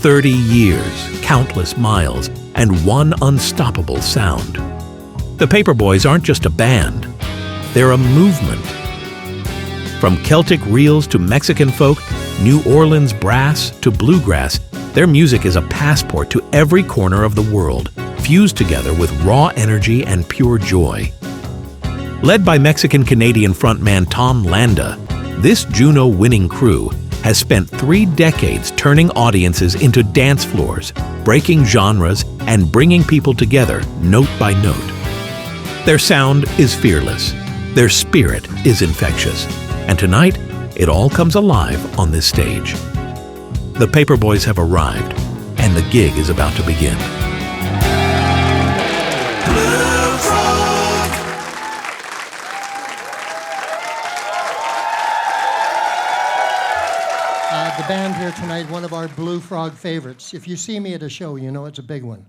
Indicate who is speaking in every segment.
Speaker 1: 30 years, countless miles, and one unstoppable sound. The Paperboys aren't just a band, they're a movement. From Celtic reels to Mexican folk, New Orleans brass to bluegrass, their music is a passport to every corner of the world, fused together with raw energy and pure joy. Led by Mexican-Canadian frontman Tom LANDA, this Juno-winning crew has spent 3 decades turning audiences into dance floors, breaking genres, and bringing people together note by note. Their sound is fearless, their spirit is infectious, and tonight, it all comes alive on this stage. The Paperboys have arrived, and the gig is about to begin.
Speaker 2: The band here tonight, one of our Blue Frog favorites. If you see me at a show, you know it's a big one.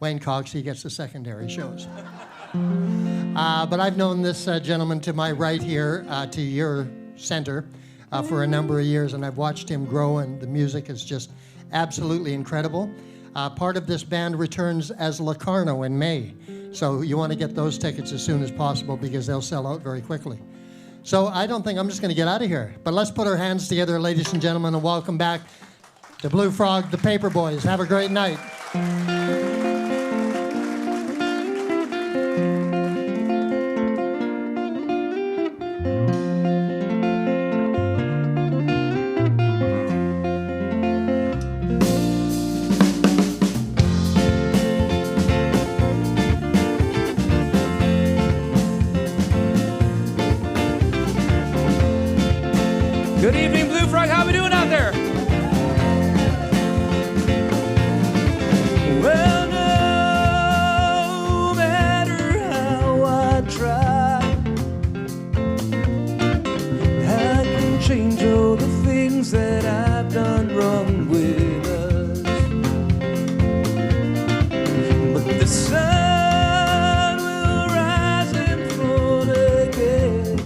Speaker 2: Wayne Cox, he gets the secondary shows. But I've known this gentleman to my right here, to your center, for a number of years, and I've watched him grow, and the music is just absolutely incredible. Part of this band returns as Locarno in May, so you want to get those tickets as soon as possible because they'll sell out very quickly. So I don't think I'm just going to get out of here, but let's put our hands together, ladies and gentlemen, and welcome back to Blue Frog, the Paperboys. Have a great night.
Speaker 3: Good evening, Blue Frog. How we doing out there? Well, no matter how I try, I can change all the things that I've done wrong with us. But the sun will rise and fall again.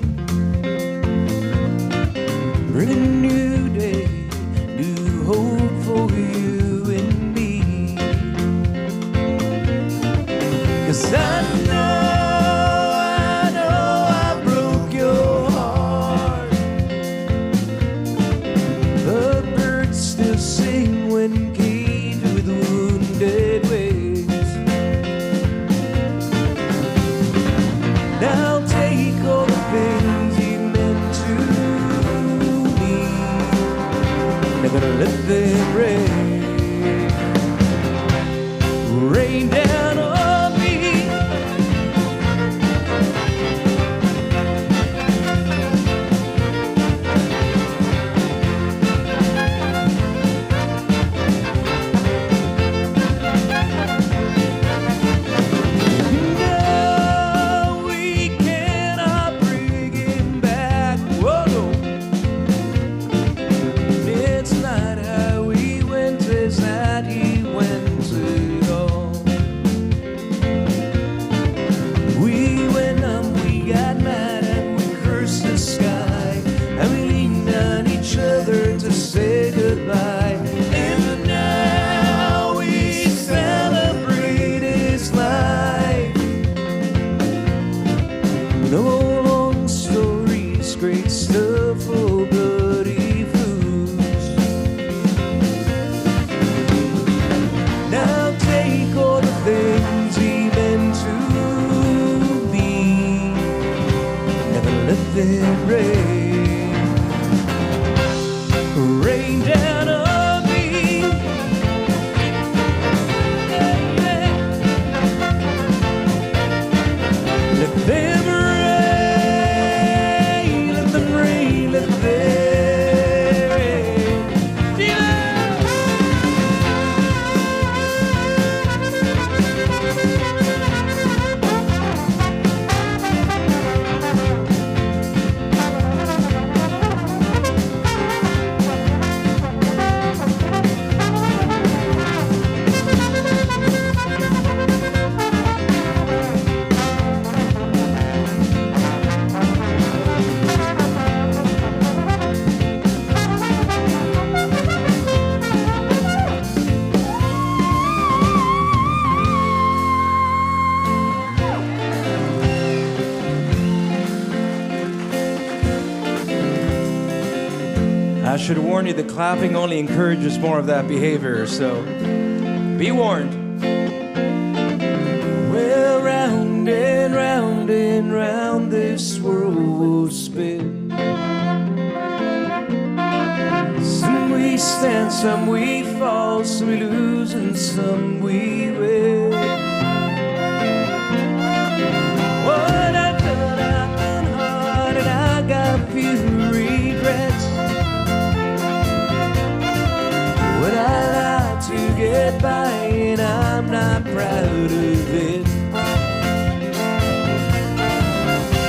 Speaker 3: Bring a new day, new hope for you and me. 'Cause I know I broke your heart. The birds still sing when caged with wounded wings. Now take all the things you meant to. Never gonna let them rain down on me. No, we cannot bring him back. Whoa, no. It's not how he went, it's that he went it all. I should warn you, the clapping only encourages more of that behavior, so be warned. Well, round and round this world will spin. Some we stand, some we fall, some we lose and some we win. What I've done hard, and I got a few regrets. Would I lie to get by, and I'm not proud of it.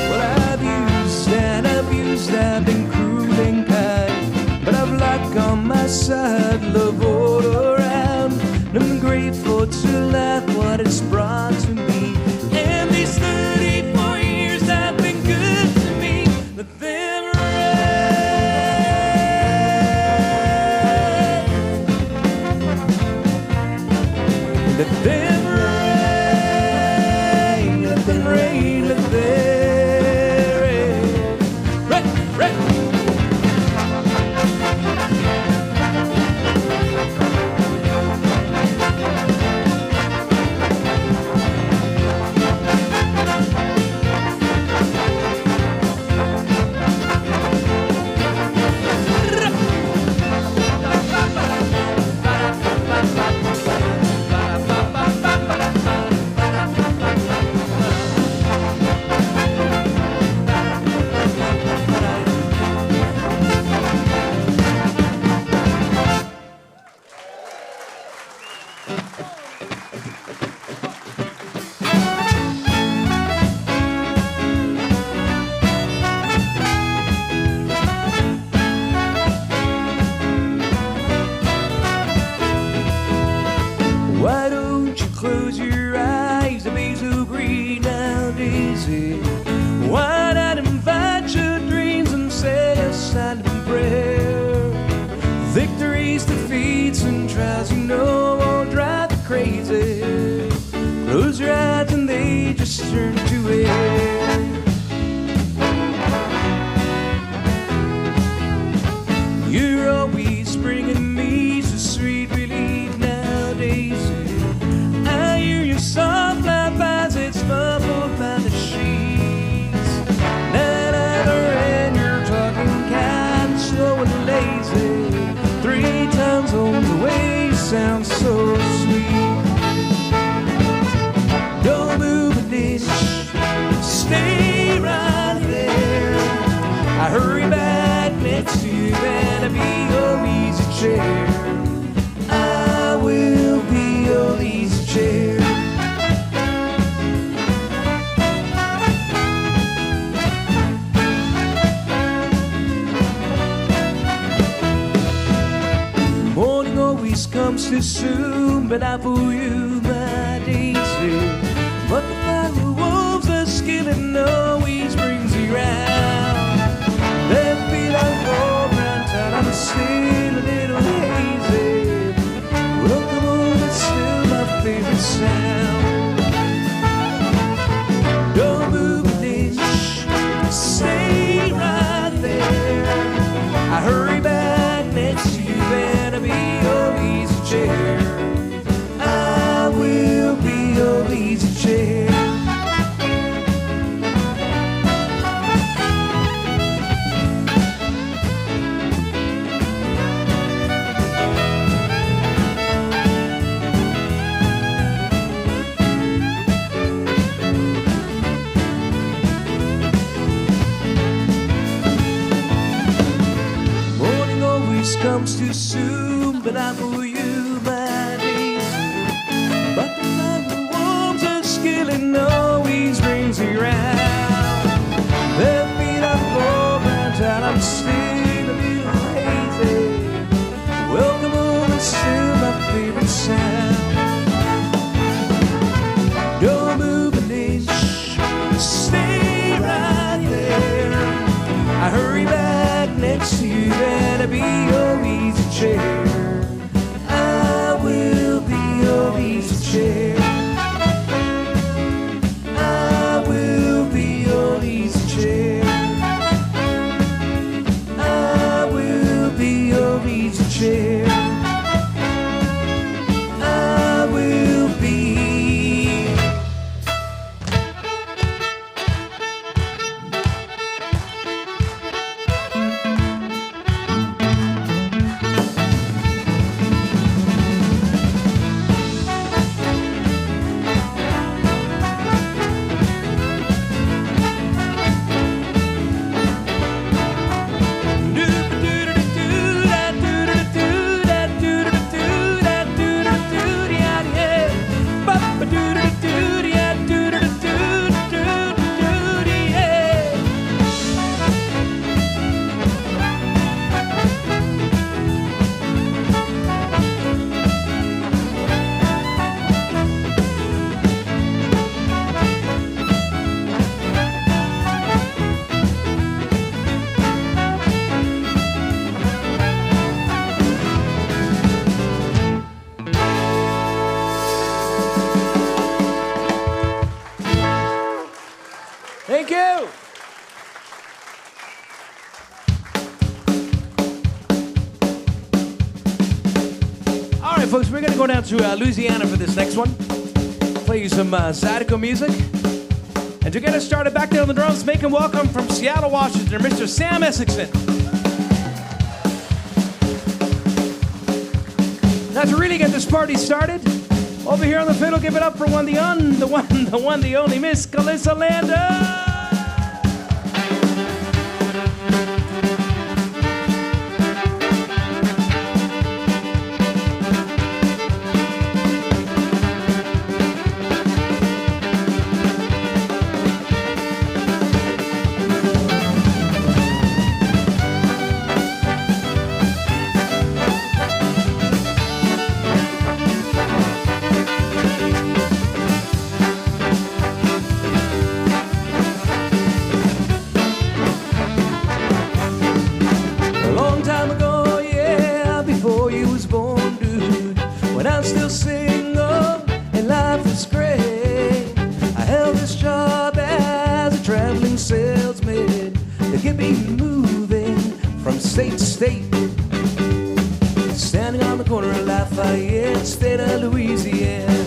Speaker 3: Well, I've used and abused, I've been cruel and kind, but I've luck on my side, love all around, and I'm grateful to life what it's brought to me. And these 34 years have been good to me. Let them let them rain, let them rain, let them rain. Rain, rain. Why don't you close your eyes, the basil green now, Daisy? Why not invite your dreams and say a silent prayer? Victories, defeats, and trials you know won't drive you crazy. Close your eyes and they just turn to air. You're always bringing me so sweet relief now, Daisy. I hear your soft laugh as it's muffled by the sheets. Night over and you're talking kind, slow and lazy. 3 times on the way, sounds so sweet. Don't move an inch, stay right there. I hurry back next to you and I'll be your easy chair. I will be your easy chair. Morning always comes too soon, but I fool you, my Daisy. But the fire wolves are skilling always brings you round. Their feet are cold round town, I'm still a little hazy. Well, come on, it's still my favorite sound. Don't move an inch, stay right there. I hurry back next to you and I'll be your easy chair. I will be your easy chair. Morning always comes too soon, but I fool you, my Daisy. But the fire wolves are skilling always brings me round. Their feet are cold round town, I'm still a little hazy. Welcome home is still my favorite sound. Don't move an inch, stay right there. I hurry back next to you and I'll be your easy chair. I will be your easy chair. I will be your easy chair. I will be folks, we're gonna go down to Louisiana for this next one. Play you some Zydeco music. And to get us started back there on the drums, make him welcome from Seattle, Washington, Mr. Sam ESECSON. Now to really get this party started, over here on the fiddle, give it up for the only Miss KALISSA LANDA. Still single and life is great. I held this job as a traveling salesman to keep me moving from state to state. Standing on the corner of Lafayette, state of Louisiana,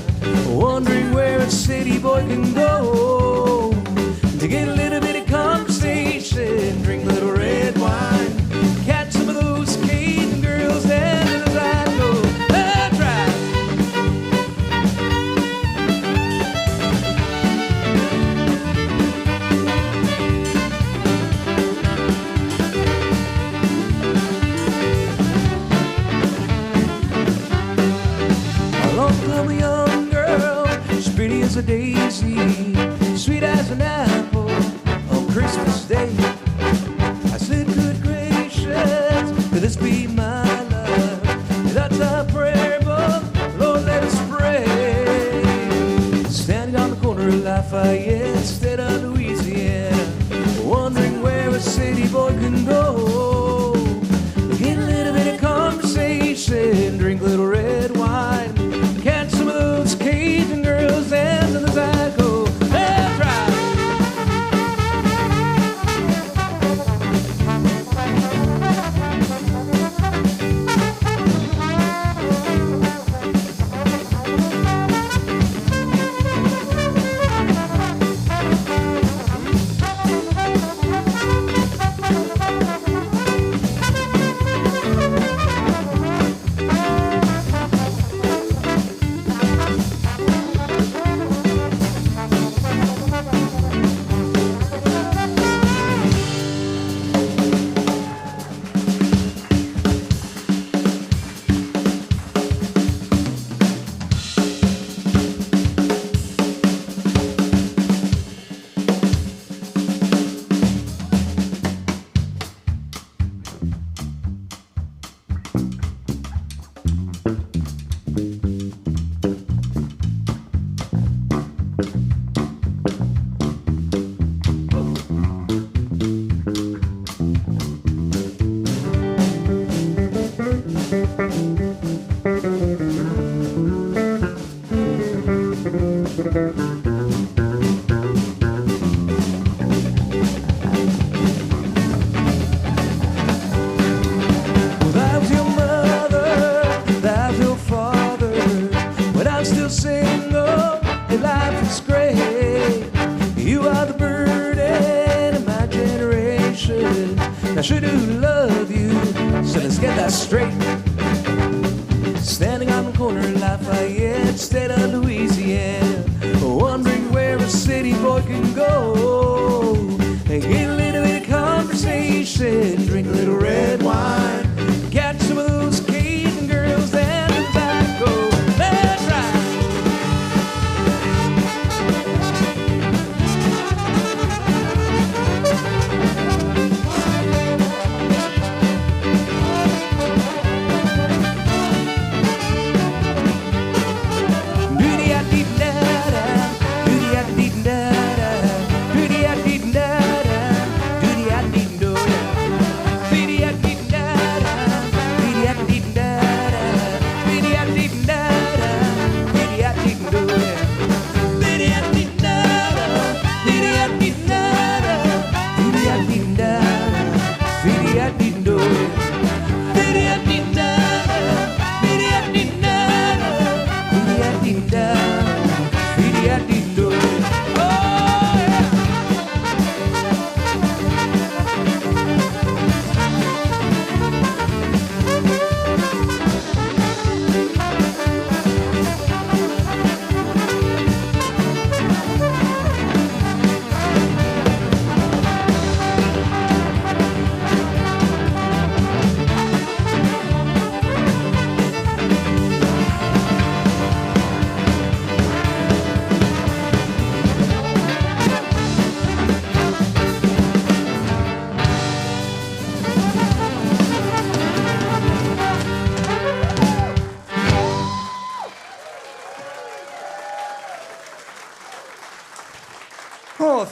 Speaker 3: wondering where a city boy can go to get a little bit of conversation, drink a little red wine, catch some of those Cajun girls and as I go. A daisy, sweet as an apple on Christmas Day. I said, good gracious, could this be my love? That's a prayer book, Lord, let us pray. Standing on the corner of Lafayette, state of Louisiana, wondering where a city boy can go to get a little bit of conversation, drink a little red wine, catch some of those Cajun girls and as I go. That's right. I sure do love you, so let's get that straight. Standing on the corner of Lafayette, state of Louisiana, wondering where a city boy can go and get a little bit of conversation, drink a little red wine, catch some of those Cajun girls and tobacco. That's right.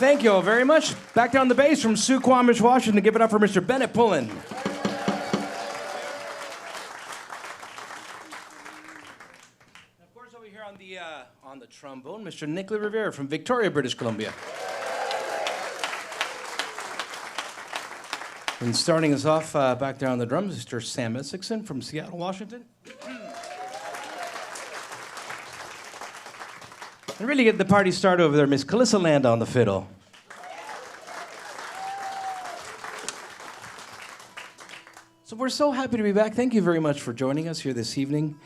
Speaker 3: thank you all very much. Back down the bass from Suquamish, Washington. Give it up for Mr. Bennett Pullen. Of course, over here on the trombone, Mr. Nicolas Riviere from Victoria, British Columbia. And starting us off back there on the drums, Mr. Sam ESECSON from Seattle, Washington. And really get the party started over there, Miss KALISSA LANDA on the fiddle. So we're so happy to be back. Thank you very much for joining us here this evening.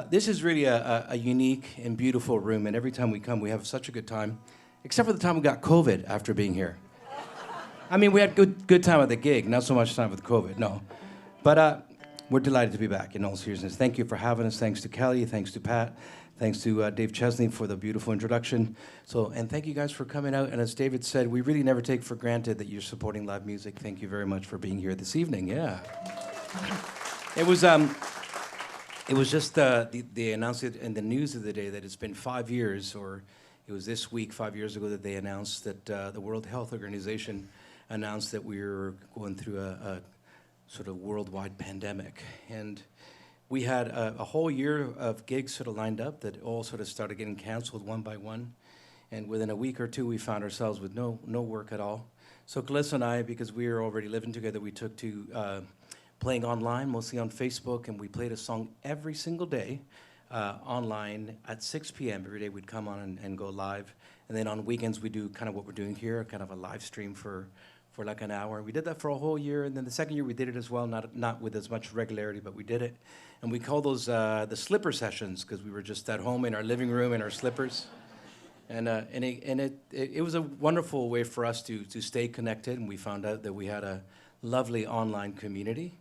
Speaker 3: This is really a unique and beautiful room, and every time we come, we have such a good time, except for the time we got COVID after being here. I mean, we had good time at the gig, not so much time with COVID, no. But we're delighted to be back, in all seriousness. Thank you for having us. Thanks to Kelly, thanks to Pat, thanks to Dave Chesney for the beautiful introduction. And thank you guys for coming out. And as David said, we really never take for granted that you're supporting live music. Thank you very much for being here this evening, yeah. It was just, they announced it in the news of the day that it's been 5 years, or it was this week, 5 years ago, that they announced that the World Health Organization announced that we were going through a sort of worldwide pandemic. And we had a whole year of gigs sort of lined up that all sort of started getting canceled one by one. And within a week or two, we found ourselves with no work at all. So KALISSA and I, because we were already living together, we took to playing online, mostly on Facebook, and we played a song every single day online at 6 p.m. every day. We'd come on and go live. And then on weekends, we do kind of what we're doing here, kind of a live stream for like an hour. We did that for a whole year, and then the second year we did it as well, not with as much regularity, but we did it. And we call those the slipper sessions, because we were just at home in our living room in our slippers. And it was a wonderful way for us to stay connected, and we found out that we had a lovely online community.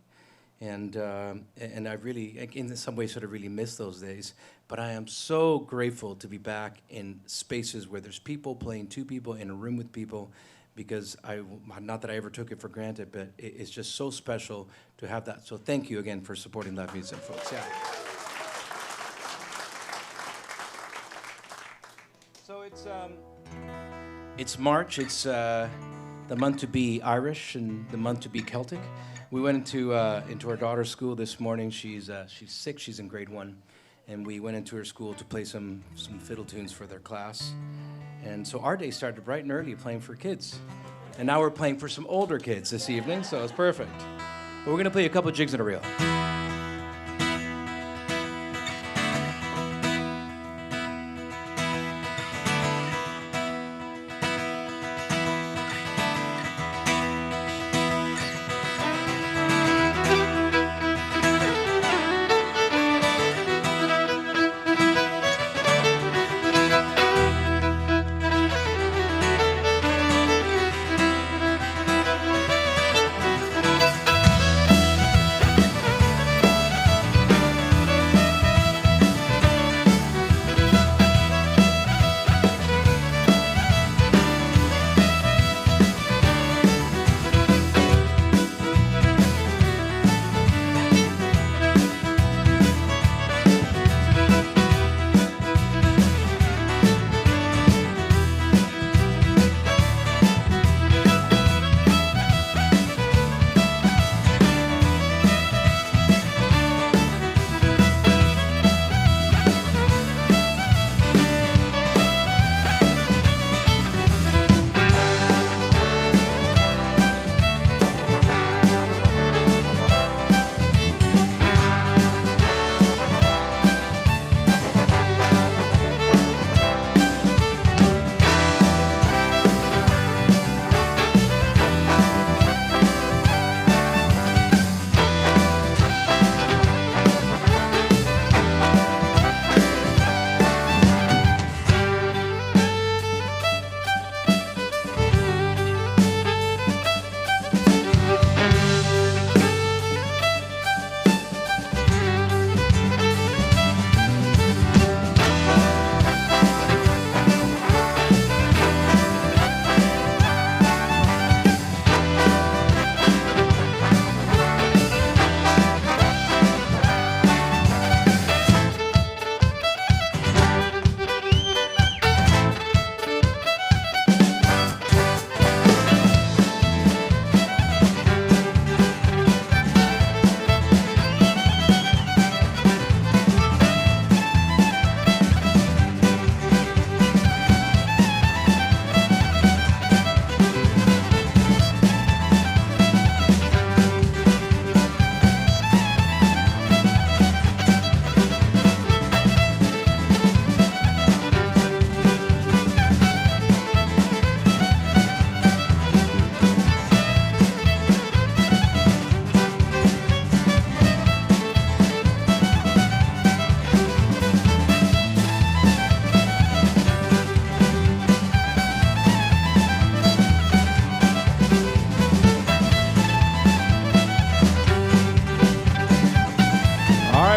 Speaker 3: And I really, in some ways, sort of really miss those days. But I am so grateful to be back in spaces where there's people playing, two people in a room with people, because not that I ever took it for granted, but it's just so special to have that. So thank you again for supporting live music, folks. Yeah. So it's March. It's the month to be Irish and the month to be Celtic. We went into our daughter's school this morning. She's sick. She's in grade 1. And we went into her school to play some fiddle tunes for their class. And so our day started bright and early playing for kids. And now we're playing for some older kids this evening, so it's perfect. But we're going to play a couple of jigs in a reel.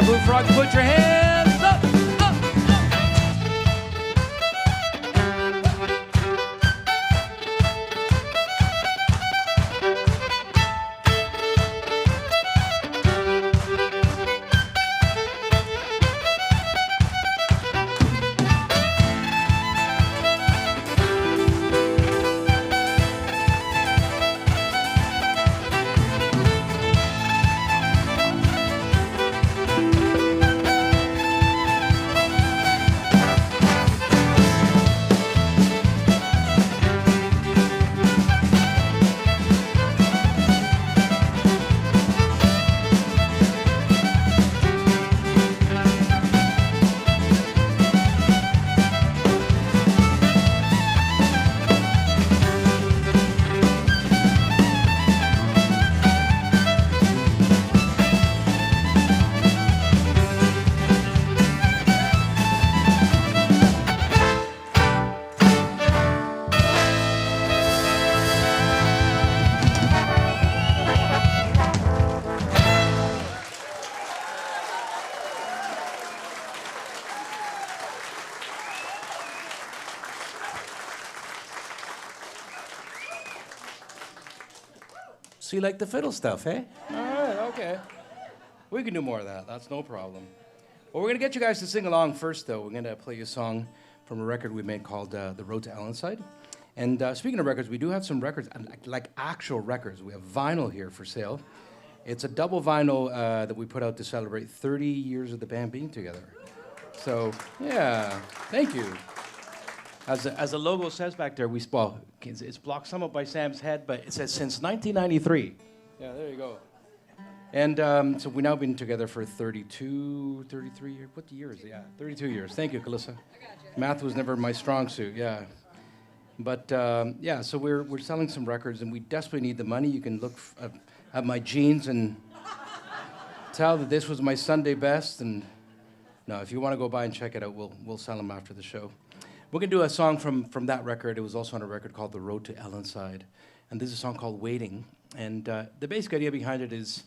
Speaker 3: Blue Frog, put your hands up, up, up. So you like the fiddle stuff, eh? All right, okay. We can do more of that. That's no problem. Well, we're going to get you guys to sing along first, though. We're going to play you a song from a record we made called The Road to Ellenside. And speaking of records, we do have some records, like actual records. We have vinyl here for sale. It's a double vinyl that we put out to celebrate 30 years of the band being together. So, yeah, thank you. As the logo says back there, well, it's blocked somewhat by Sam's head, but it says since 1993. Yeah, there you go. And so we've now been together for 33 years. What year is it? Yeah, 32 years. Thank you, Kalissa. I got you. Math was never my strong suit, yeah. But yeah, so we're selling some records, and we desperately need the money. You can look at my jeans and tell that this was my Sunday best. And no, if you want to go by and check it out, we'll sell them after the show. We're going to do a song from that record. It was also on a record called The Road to Ellenside. And this is a song called Waiting. And the basic idea behind it is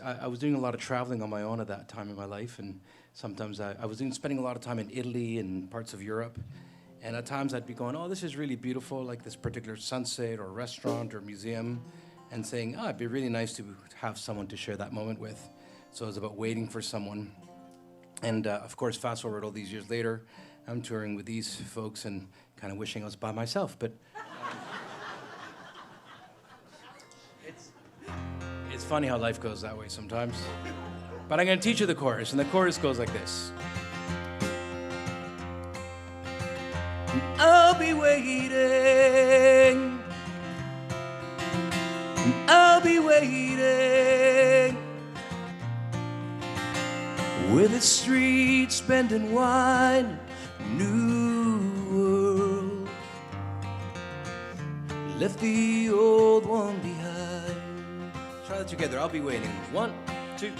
Speaker 3: I was doing a lot of traveling on my own at that time in my life. And sometimes I was spending a lot of time in Italy and parts of Europe. And at times I'd be going, oh, this is really beautiful, like this particular sunset or restaurant or museum. And saying, oh, it'd be really nice to have someone to share that moment with. So it was about waiting for someone. And of course, fast forward all these years later, I'm touring with these folks and kind of wishing I was by myself, but it's funny how life goes that way sometimes. But I'm going to teach you the chorus, and the chorus goes like this. I'll be waiting. I'll be waiting. With the streets spending wine. New world, left the old one behind. Try that together. I'll be waiting. 1, 2, 3.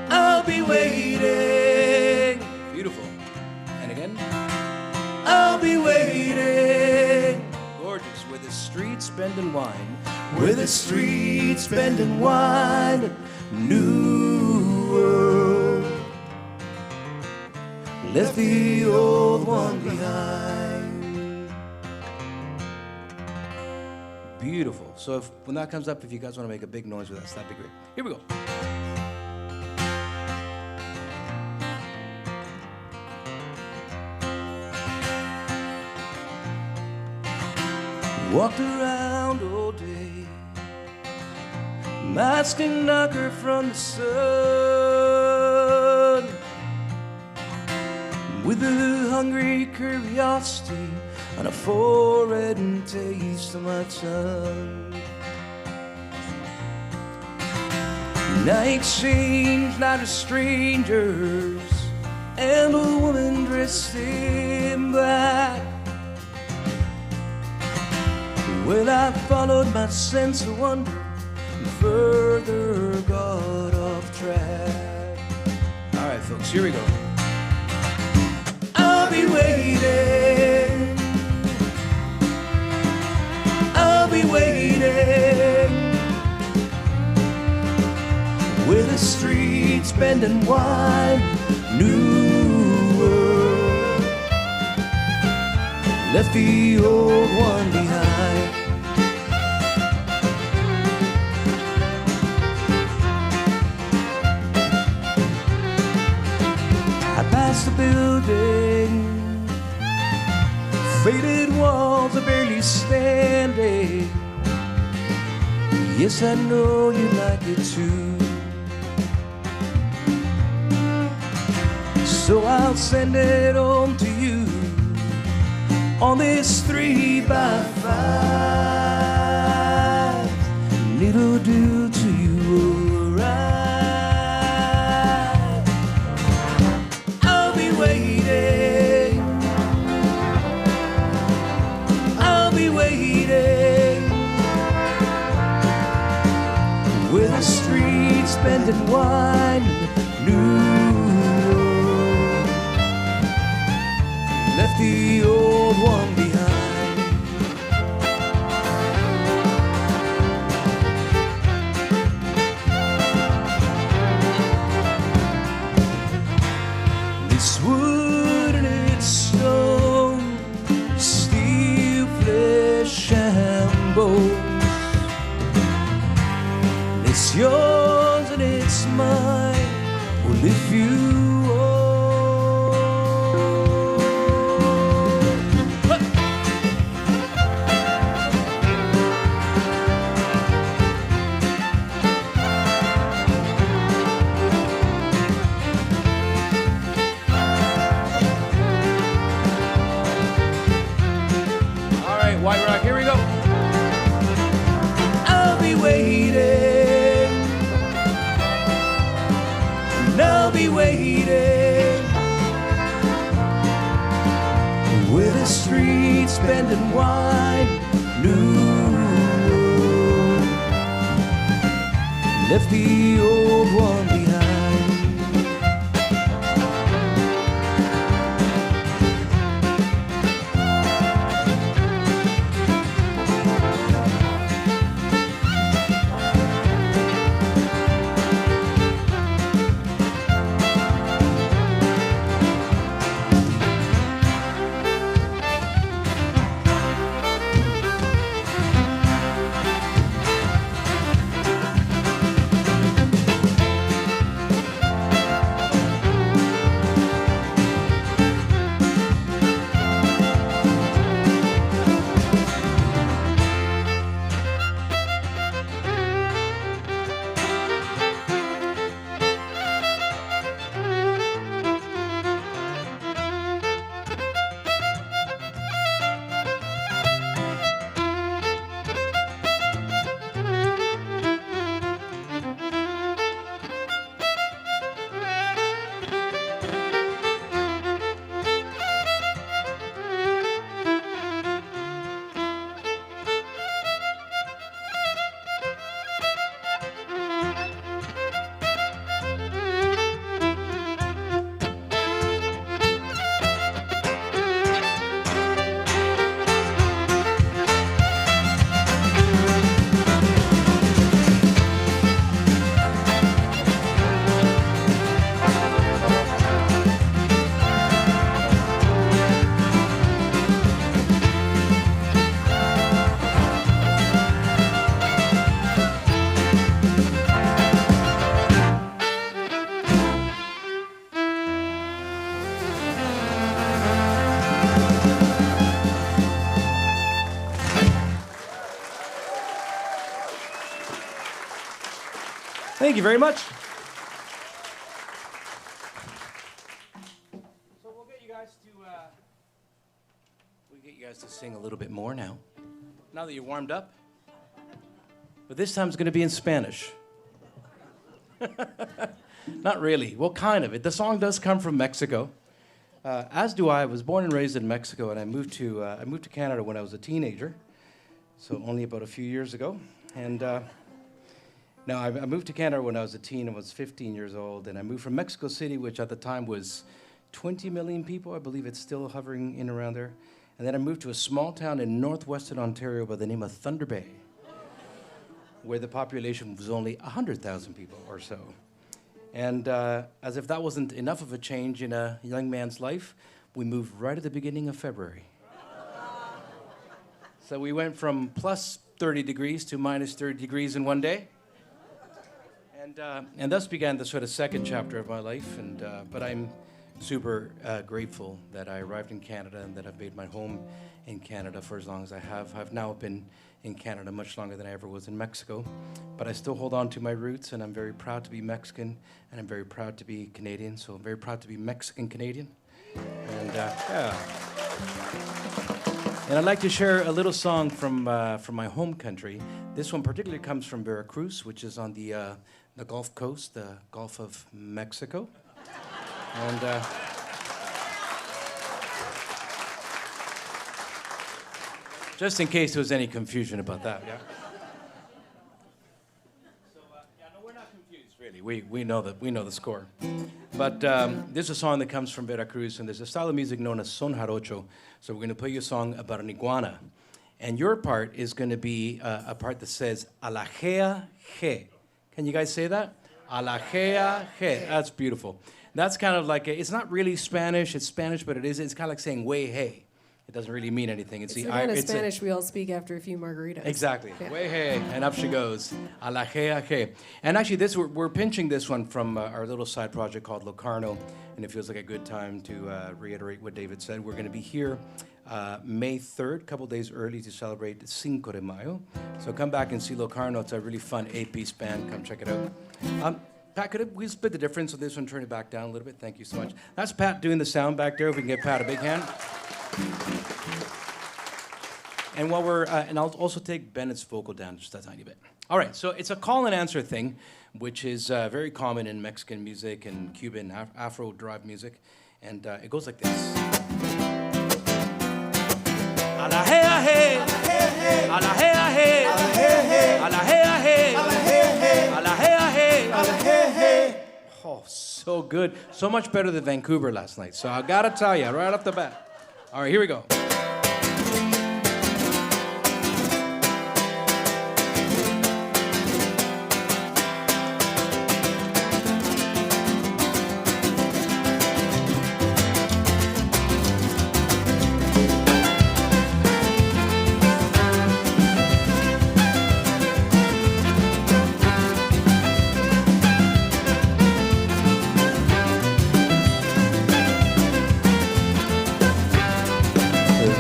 Speaker 3: I'll be waiting. Beautiful. And again. I'll be waiting. Gorgeous. With the streets spending wine. With the streets spending wine. New world. Left the old one behind. Beautiful. So when that comes up, if you guys want to make a big noise with us, that'd be great. Here we go. Walked around all day, masking knocker from the sun, with a hungry curiosity and a foreign taste on my tongue. Night scenes, not as strangers, and a woman dressed in black. Well, I followed my sense of wonder and further got off track. All right, folks, here we go. I'll be waiting. I'll be waiting. where the streets bend and wind. New world, left the old one behind. I passed the building, faded walls are barely standing. Yes, I know you like it too. So I'll send it home to you on this 3x5. And it'll do to you alright. I'll be waiting. I'll be waiting. Where the streets bend and wind. New left the old one behind. It's wood and it's stone, steel, flesh and bones. It's yours and it's mine. Well, if you White Rock, here we go. I'll be waiting. And I'll be waiting. Where the streets bend and wind. New road, left the old one behind. Thank you very much. So we'll get you guys to sing a little bit more now that you're warmed up. But this time it's going to be in Spanish. Not really. Well, kind of. The song does come from Mexico. As do I. I was born and raised in Mexico, and I moved to Canada when I was a teenager, so only about a few years ago. And now, I moved to Canada when I was a teen and was 15 years old, and I moved from Mexico City, which at the time was 20 million people. I believe it's still hovering in around there. And then I moved to a small town in northwestern Ontario by the name of Thunder Bay.
Speaker 4: where the population was only 100,000 people or so. And as if that wasn't enough of a change in a young man's life, we moved right at the beginning of February. So we went from plus 30 degrees to minus 30 degrees in one day. And thus began the sort of second chapter of my life. But I'm super grateful that I arrived in Canada and that I've made my home in Canada for as long as I have. I've now been in Canada much longer than I ever was in Mexico. But I still hold on to my roots, and I'm very proud to be Mexican, and I'm very proud to be Canadian. So I'm very proud to be Mexican-Canadian. And yeah. And I'd like to share a little song from my home country. This one particularly comes from Veracruz, which is on the Gulf Coast, the Gulf of Mexico. And just in case there was any confusion about that, yeah. So yeah, no, we're not confused, really. We know the score. But this is a song that comes from Veracruz, and there's a style of music known as son jarocho. So we're going to play you a song about an iguana, and your part is going to be a part that says alajea je. Can you guys say that? Alajea je. That's beautiful. That's kind of like it's not really Spanish. It's Spanish, but it's kind of like saying way hey. It doesn't really mean anything.
Speaker 5: It's the kind of Spanish we all speak after a few margaritas.
Speaker 4: Exactly.
Speaker 5: Yeah.
Speaker 4: Way hey, and up she goes. Alajea je. And actually, we're pinching this one from our little side project called Locarno, and it feels like a good time to reiterate what David said. We're going to be here May 3rd, a couple days early to celebrate Cinco de Mayo. So come back and see Locarno. It's a really fun 8-piece band. Come check it out. Pat, could we split the difference on this one, turn it back down a little bit? Thank you so much. That's Pat doing the sound back there. If we can get Pat a big hand. And while we're, and I'll also take Bennett's vocal down just a tiny bit. All right, so it's a call and answer thing, which is very common in Mexican music and Cuban, Afro-derived music. And it goes like this. Alajea he, alajea he, alajea he, alajea he. Oh, so good. So much better than Vancouver last night. So I gotta tell you, right off the bat. All right, here we go.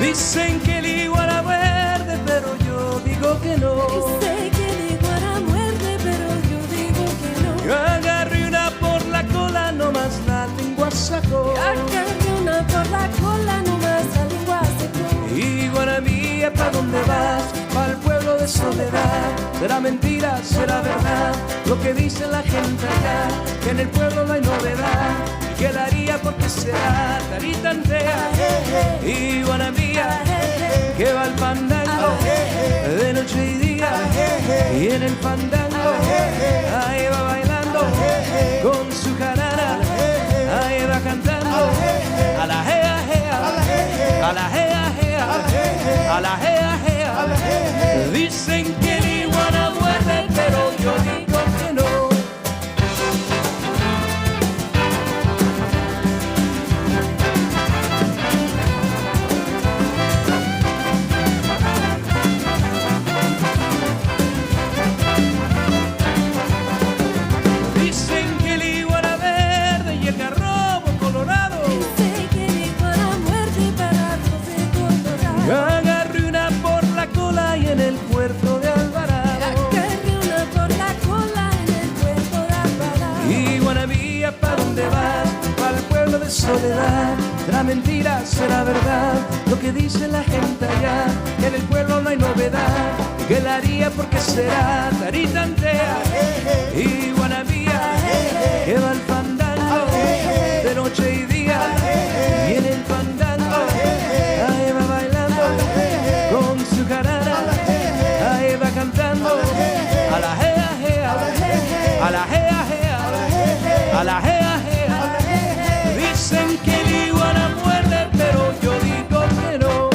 Speaker 3: Dicen que el iguana muerde, pero yo digo que no.
Speaker 6: Dicen que el iguana muerde, pero yo digo que no.
Speaker 3: Yo agarré una por la cola, nomás la lengua sacó.
Speaker 6: Agarré una por la cola, nomás la lengua secó.
Speaker 3: Iguana mía, ¿pa' dónde vas? Pa'l pueblo de Soledad. Será mentira, será verdad, lo que dice la gente allá, que en el pueblo no hay novedad. ¿Qué daría porque será taritantea? Iguana mía, que va al fandango de noche y día, y en el fandango ahí va bailando con su jarana, ahí va cantando a la jea jea, a la jea jea, a la jea jea. Dicen que el iguana muerde, pero yo digo que no. Agarré una por la cola y en el puerto de Alvarado.
Speaker 6: Agarré una por la cola en el puerto de Alvarado.
Speaker 3: Iguana mía, ¿pa' dónde vas? Pa'l pueblo de Soledad. Será mentira, será verdad, lo que dice la gente allá, que en el pueblo no hay novedad. ¿Qué la haría porque será taritantea? Iguana mía, que va al fandango de noche y día, y en el fandango ahí va bailando con su jarana, ahí va cantando a la jea jea, a la jea jea, a la jea jea. Dicen que el iguana muerde, pero yo digo que no.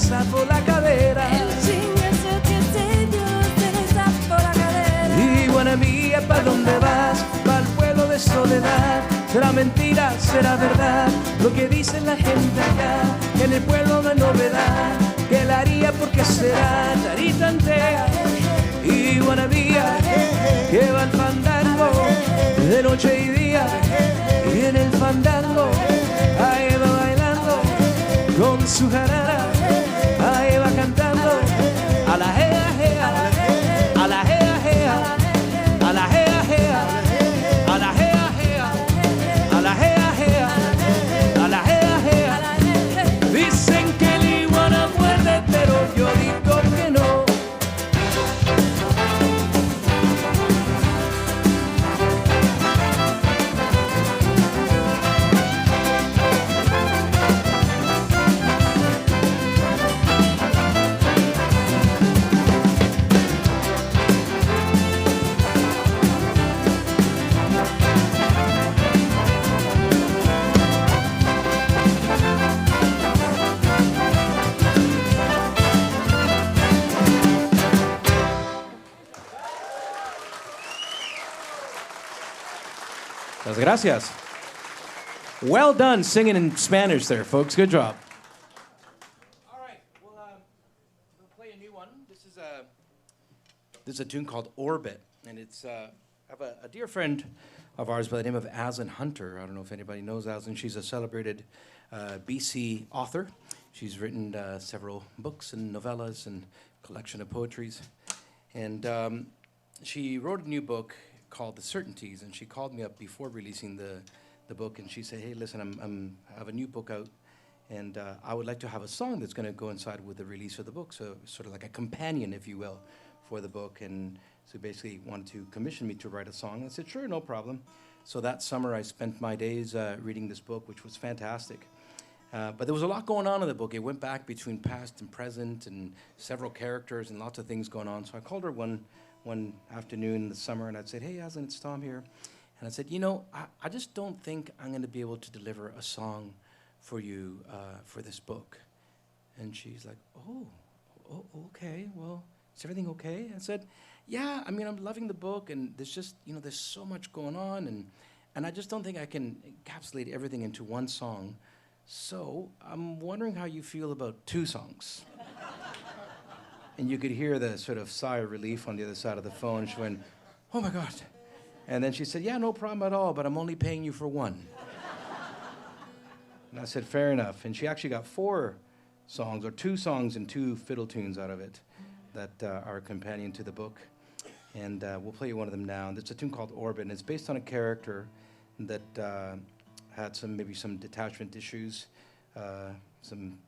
Speaker 3: zafó la cadera.
Speaker 6: El chingazo que te dio se le zafó la cadera.
Speaker 3: Y buena mía, ¿pa' dónde vas? Pa'l pueblo de Soledad. Será mentira, será verdad lo que dice la gente acá, que en el pueblo no hay novedad, que la haría porque será taritantea. Y buena mía, que va al fandango de noche y día, y en el fandango ahí va bailando con su jarana, ahí va cantando a la jea jea, a la jea jea, a la jea jea, a la jea jea, a la jea jea, a la jea jea. Dicen que el iguana muerde, pero yo digo que no.
Speaker 4: Gracias. Well done singing in Spanish there, folks. Good job. All right, we'll play a new one. This is a tune called Orbit, and it's I have a dear friend of ours by the name of Aslan Hunter. I don't know if anybody knows Aslan. She's a celebrated BC author. She's written several books and novellas and collection of poetries, and she wrote a new book called The Certainties, and she called me up before releasing the book, and she said, hey, listen, I have a new book out, and I would like to have a song that's going to go inside with the release of the book, so sort of like a companion, if you will, for the book. And so basically wanted to commission me to write a song. I said, sure, no problem. So that summer I spent my days reading this book, which was fantastic. But there was a lot going on in the book. It went back between past and present and several characters and lots of things going on. So I called her one afternoon in the summer, and I said, hey, Aslan, it's Tom here. And I said, you know, I just don't think I'm going to be able to deliver a song for you for this book. And she's like, oh, okay, well, is everything okay? I said, yeah, I mean, I'm loving the book, and there's just, you know, there's so much going on, and I just don't think I can encapsulate everything into one song. So I'm wondering how you feel about 2 songs. And you could hear the sort of sigh of relief on the other side of the phone. She went, oh my God. And then she said, yeah, no problem at all, but I'm only paying you for 1. And I said, fair enough. And she actually got 4 songs, or 2 songs and 2 fiddle tunes out of it that are a companion to the book. And we'll play you one of them now. And it's a tune called Orbit, and it's based on a character that had maybe some detachment issues, some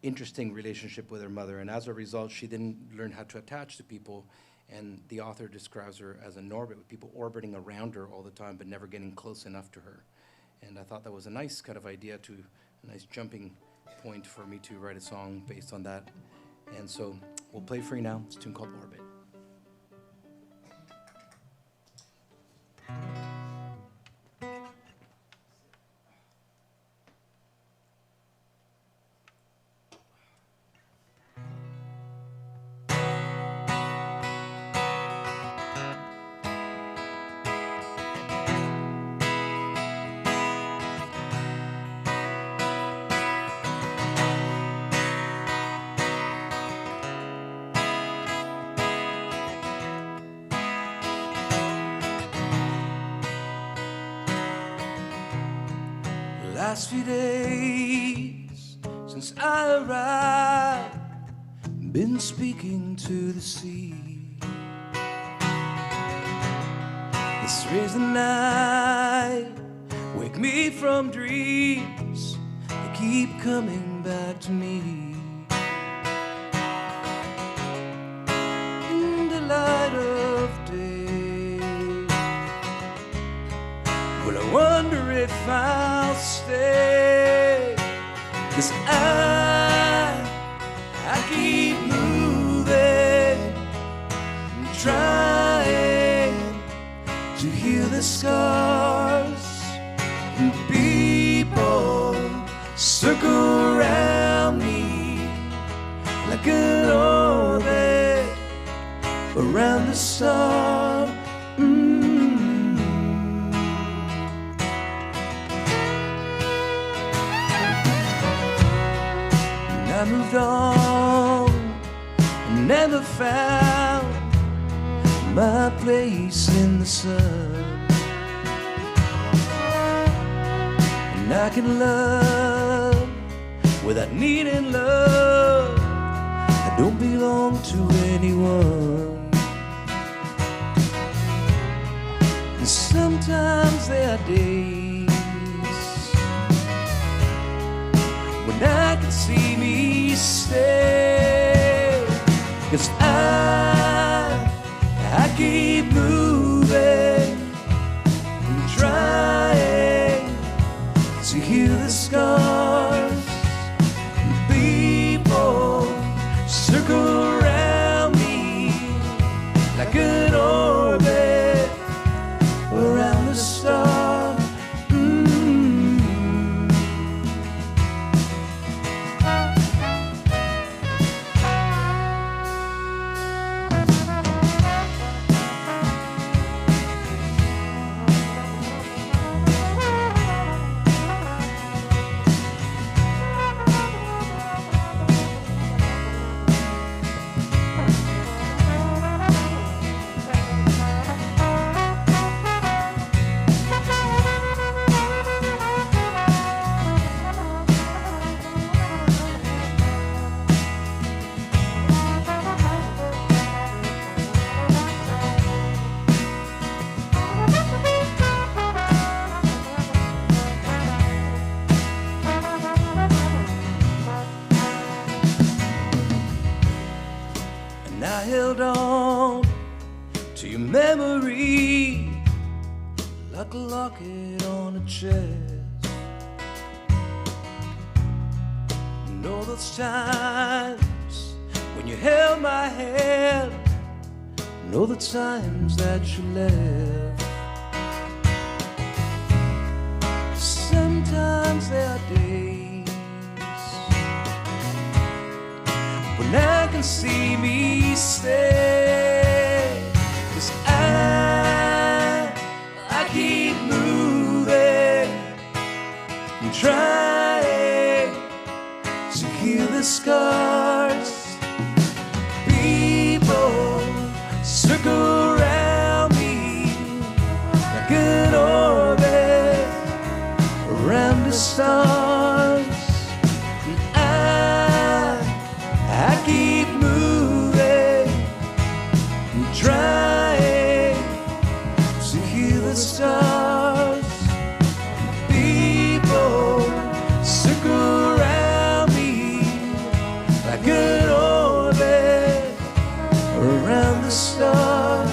Speaker 4: interesting relationship with her mother, and as a result, she didn't learn how to attach to people, and the author describes her as an orbit, with people orbiting around her all the time, but never getting close enough to her. And I thought that was a nice kind of idea, a nice jumping point for me to write a song based on that. And so we'll play for you now. It's a tune called Orbit.
Speaker 3: Last few days since I arrived, been speaking to the sea. This rains the night, wake me from dreams that keep coming back to me. In the light of day, well, I wonder if I'll stay, 'cause I keep moving and trying to heal the scars, and people circle around around the star. And I moved on and never found my place in the sun. And I can love without needing love. I don't belong to anyone. And sometimes there are days when I can see me stay. 'Cause I keep moving and trying to heal the scars. People circle around me like an orbit around the star. And I held on to your memory like a locket on a chest. And all those times when you held my hand, and all the times that you left. Sometimes there are days when I can see me stay. 'Cause I keep moving and trying to heal the scars. People circle around me like an orbit around the stars. And I keep moving and trying to heal the stars. People circle around me like an orbit around the stars.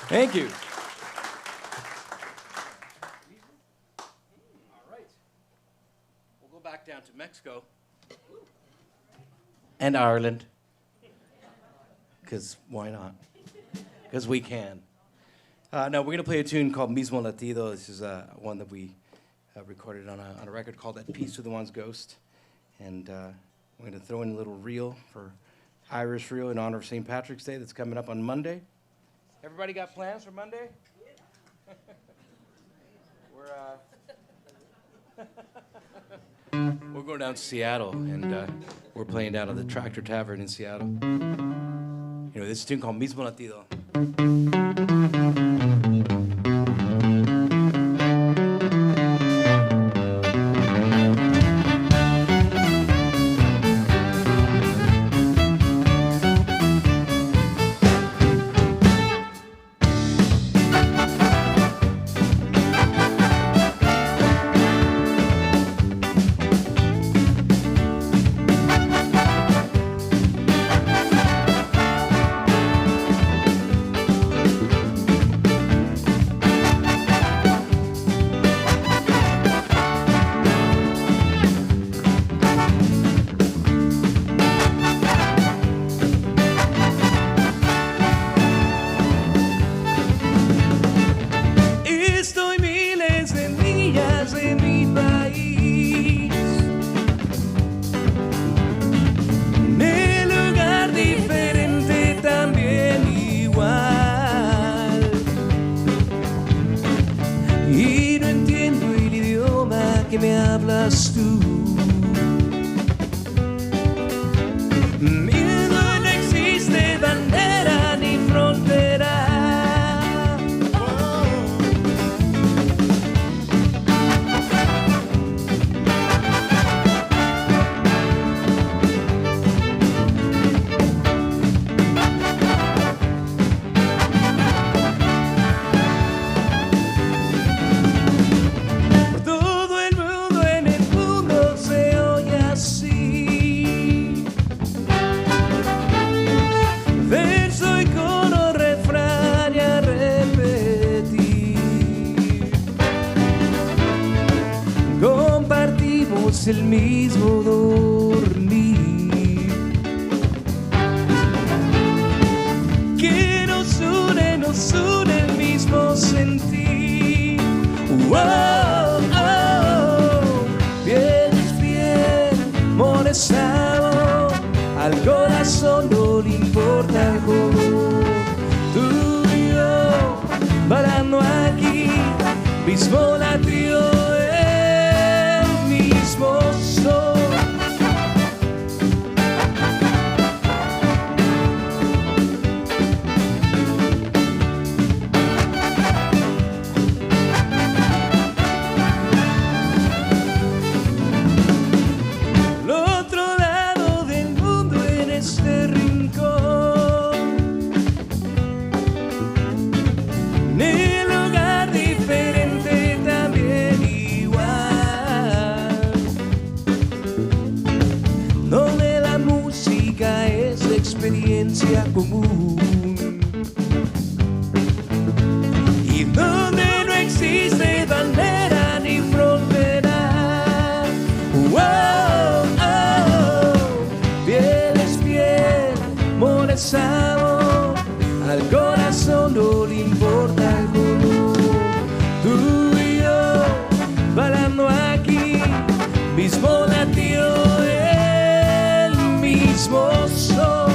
Speaker 4: Thank you. All right. We'll go back down to Mexico and Ireland. Because why not? Because we can. No, we're going to play a tune called Mismo Latido. This is one that we recorded on a record called At Peace with the One's Ghost. And we're going to throw in a little reel for Irish reel in honor of St. Patrick's Day that's coming up on Monday. Everybody got plans for Monday? We're going down to Seattle, and we're playing down at the Tractor Tavern in Seattle. You know, this is a tune called Mismo Latido.
Speaker 3: estás tú. Y no existe bandera ni frontera. Por todo el mundo, en el mundo se oye así. Verso y coro, refrán y a repetir. Compartimos el mismo dormir. Que nos une el mismo sentir. Wow, oh, piel es piel, molestado. Al corazón no le importa el color. Tú y yo, bailando aquí, mismo latido, el mismo sol. Al otro lado del mundo, en este rincón, en el lugar diferente, también igual, donde la música es experiencia común y donde no existe bandera ni frontera. Wow, oh, piel es piel, molestado. Al corazón no le importa el color. Tú y yo, bailando aquí, mismo latido, el mismo sol.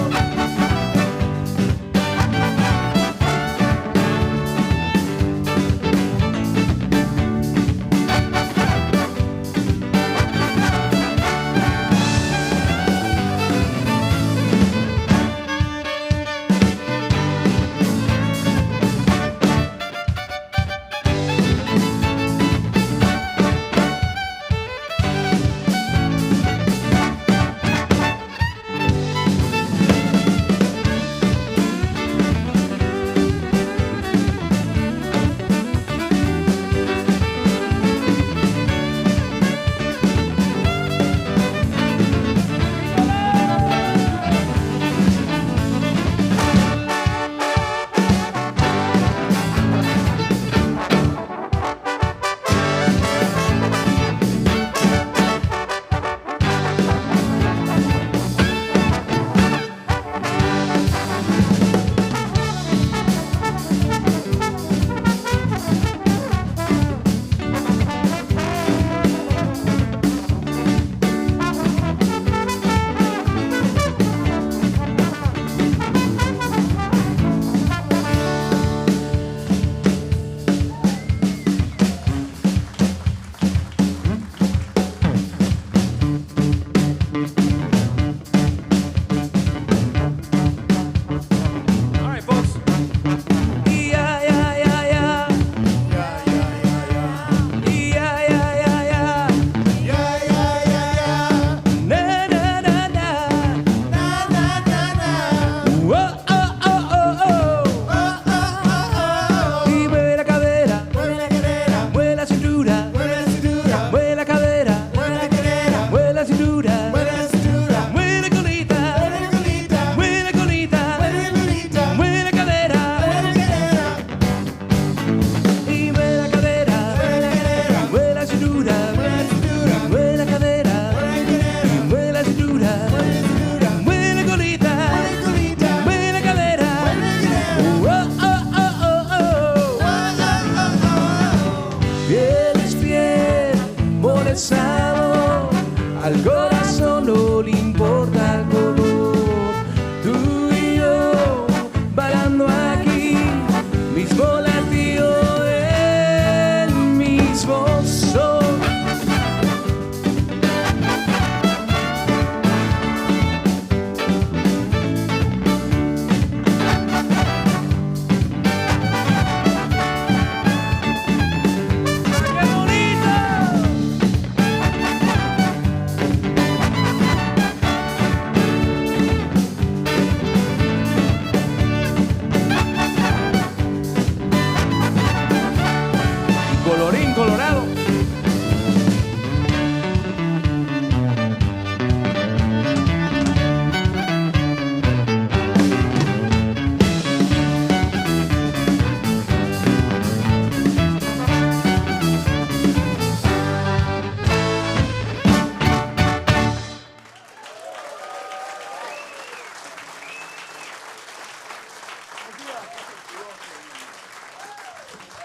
Speaker 3: Boulevard, Colorado.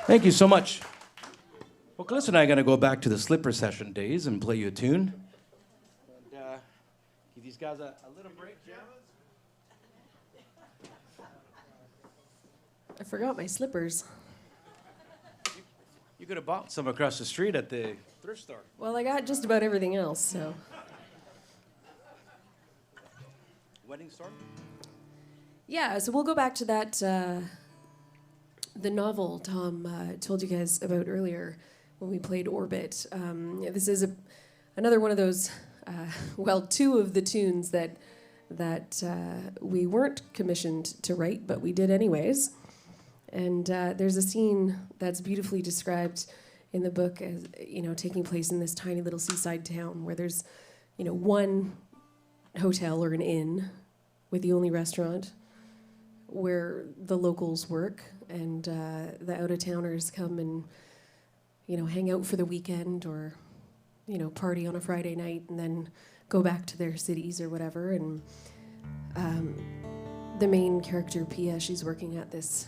Speaker 4: Thank you so much. Well, Kalissa and I are going to go back to the slipper session days and play you a tune. And give these guys a little break, Jamas.
Speaker 5: I forgot my slippers.
Speaker 4: You could have bought some across the street at the thrift store.
Speaker 5: Well, I got just about everything else, so.
Speaker 4: Wedding store?
Speaker 5: Yeah, so we'll go back to that, the novel Tom told you guys about earlier when we played Orbit. This is another one of those, well, two of the tunes that we weren't commissioned to write, but we did anyways. And there's a scene that's beautifully described in the book as, taking place in this tiny little seaside town where there's, one hotel or an inn with the only restaurant where the locals work, and the out-of-towners come and, hang out for the weekend or, party on a Friday night and then go back to their cities or whatever. And the main character, Pia, she's working at this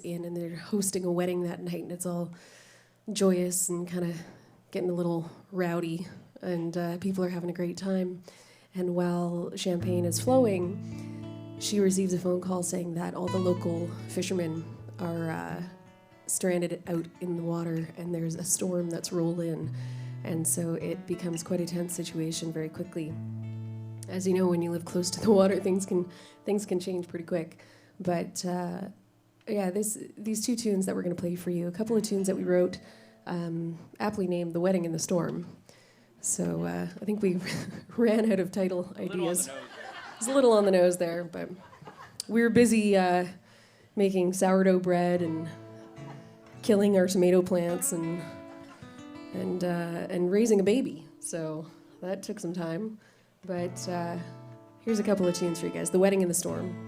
Speaker 5: inn, and they're hosting a wedding that night, and it's all joyous and kind of getting a little rowdy, and people are having a great time. And while champagne is flowing, she receives a phone call saying that all the local fishermen are stranded out in the water, and there's a storm that's rolled in. And so it becomes quite a tense situation very quickly. As you know, when you live close to the water, things can change pretty quick. But these two tunes that we're going to play for you, a couple of tunes that we wrote, aptly named "The Wedding in the Storm." So I think we ran out of title ideas. It's a little on the nose there, but we were busy making sourdough bread and killing our tomato plants and raising a baby. So that took some time. But here's a couple of tunes for you guys. "The Wedding in the Storm."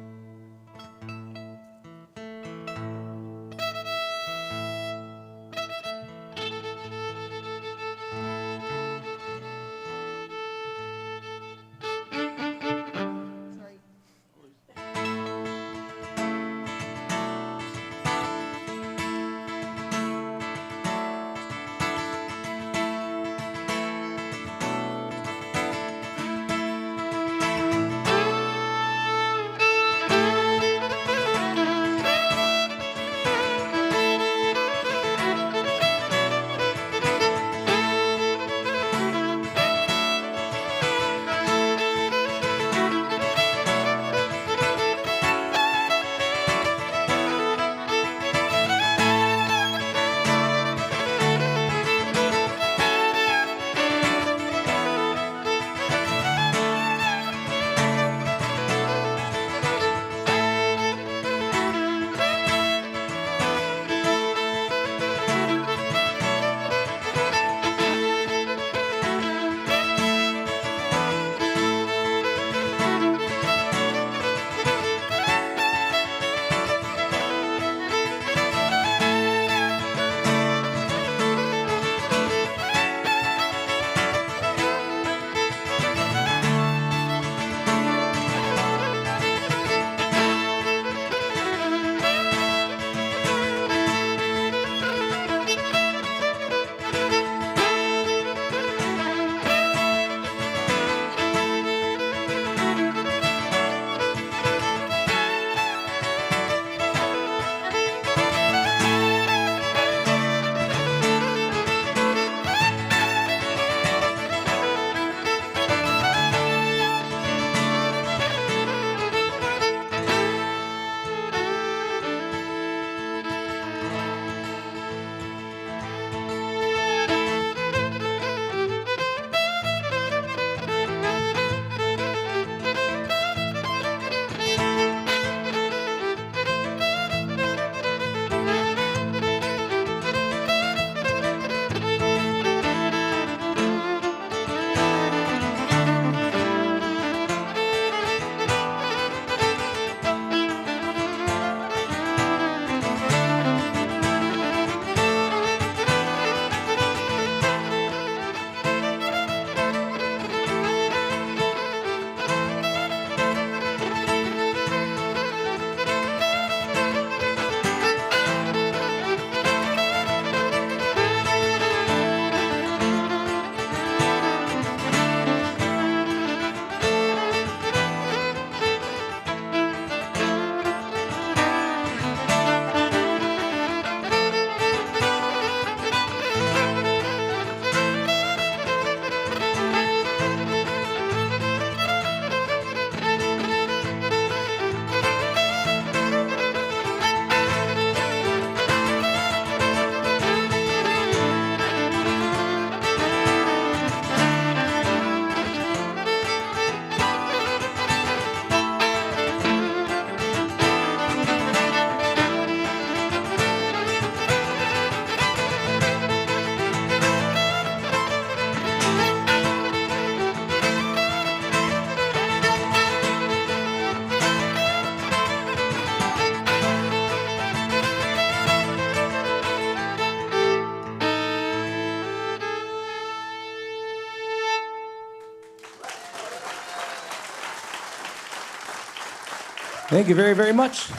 Speaker 4: Thank you very, very much.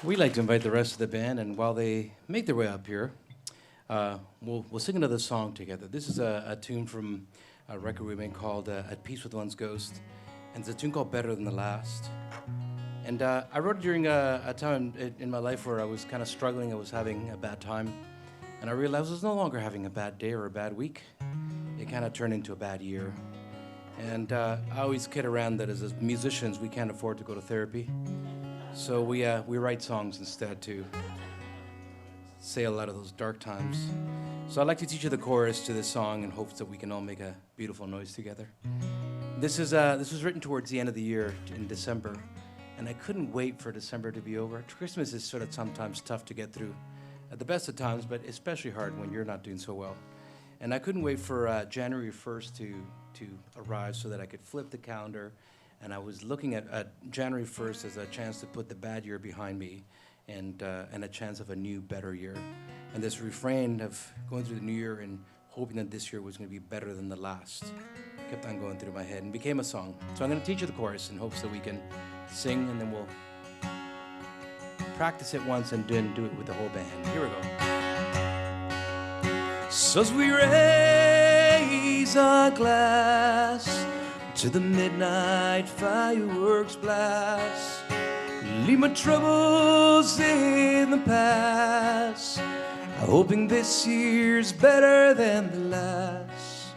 Speaker 4: We'd like to invite the rest of the band, and while they make their way up here, we'll sing another song together. This is a tune from a record we made called At Peace with One's Ghost, and it's a tune called Better Than the Last. And I wrote it during a time in my life where I was kind of struggling, I was having a bad time, and I realized I was no longer having a bad day or a bad week. It kind of turned into a bad year. And I always kid around that as musicians, we can't afford to go to therapy. So we write songs instead to sail out of those dark times. So I'd like to teach you the chorus to this song in hopes that we can all make a beautiful noise together. This was written towards the end of the year in December, and I couldn't wait for December to be over. Christmas is sort of sometimes tough to get through at the best of times, but especially hard when you're not doing so well. And I couldn't wait for January 1st to arrive so that I could flip the calendar. And I was looking at January 1st as a chance to put the bad year behind me and a chance of a new, better year. And this refrain of going through the new year and hoping that this year was going to be better than the last kept on going through my head and became a song. So I'm going to teach you the chorus in hopes that we can sing, and then we'll practice it once and then do it with the whole band. Here we go. So as we raise our glass to the midnight fireworks blast, leave my troubles in the past, hoping this year's better than the last,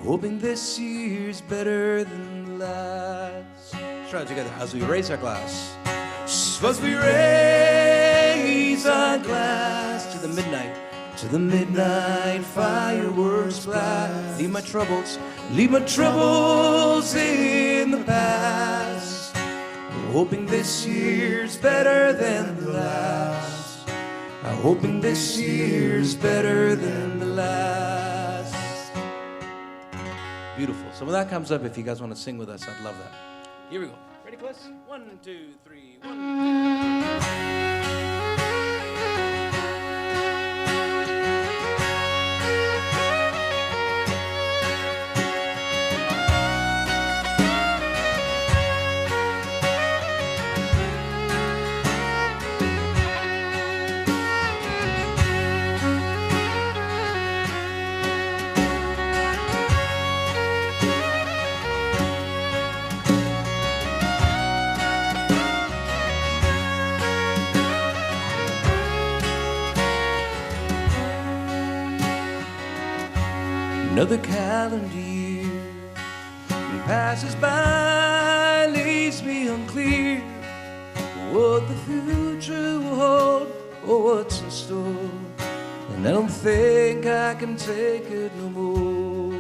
Speaker 4: hoping this year's better than the last. Let's try it together as we raise our glass. So as we raise our glass to the midnight fireworks blast, leave my troubles in the past, hoping this year's better than the last, hoping this year's better than the last. Beautiful. So when that comes up, if you guys want to sing with us, I'd love that. Here we go. Ready, Cliss? 1, 2, 3, 1. Another calendar year passes by, leaves me unclear what the future will hold or what's in store. And I don't think I can take it no more.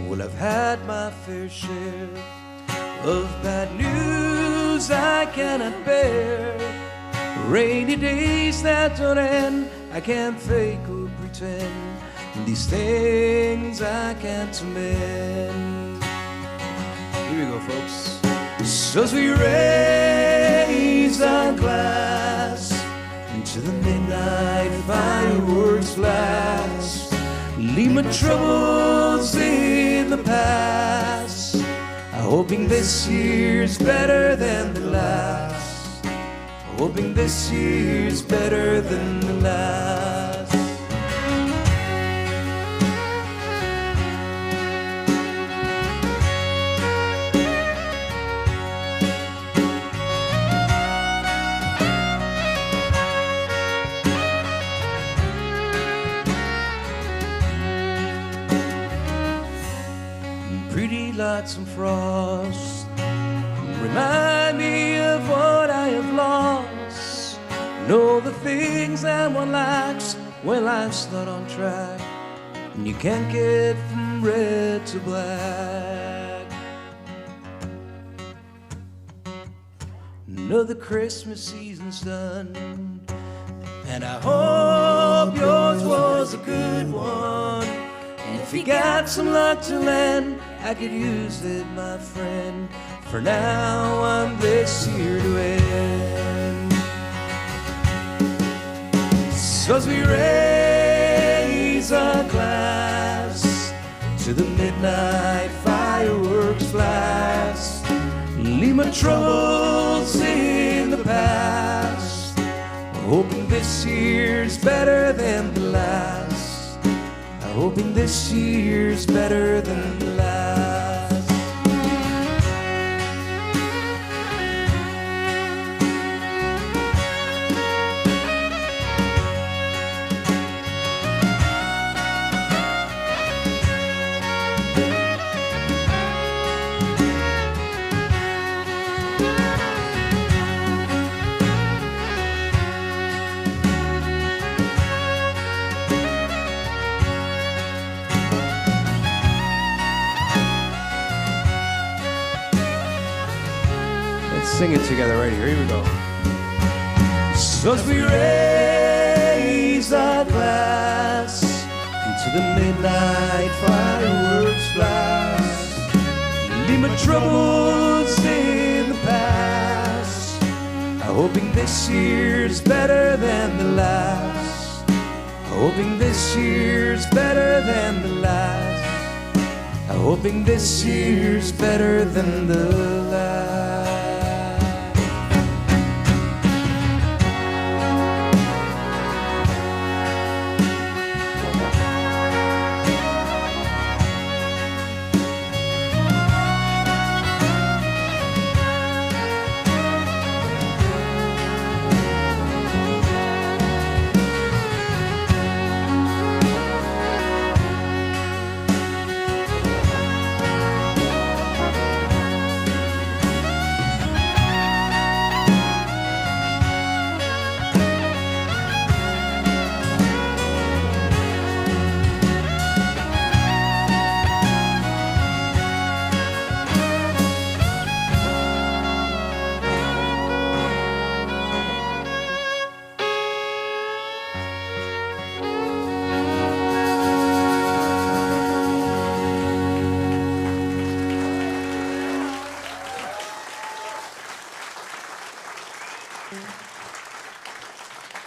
Speaker 4: Well, I've had my fair share of bad news I cannot bear, rainy days that don't end, I can't fake or pretend. These things I can't amend. Here we go, folks. So as we raise our glass to the midnight fireworks blast, leave my troubles in the past, hoping this year's better than the last, hoping this year's better than the last. Pretty lights and frost remind me of what I have lost. Know the things that one lacks when life's not on track, and you can't get from red to black. Another Christmas season's done, and I hope yours was a good one. And if you got some luck to lend, I could use it, my friend. For now, I'm this year to end. So as we raise our glass to the midnight
Speaker 3: troubles in the past, hoping this year's better than the last, hoping this year's better than the last.
Speaker 4: Sing it together right here. Here we go.
Speaker 3: So as we raise our glass into the midnight fireworks blast, leave my troubles in the past, hoping this year's better than the last, hoping this year's better than the last, hoping this year's better than the last.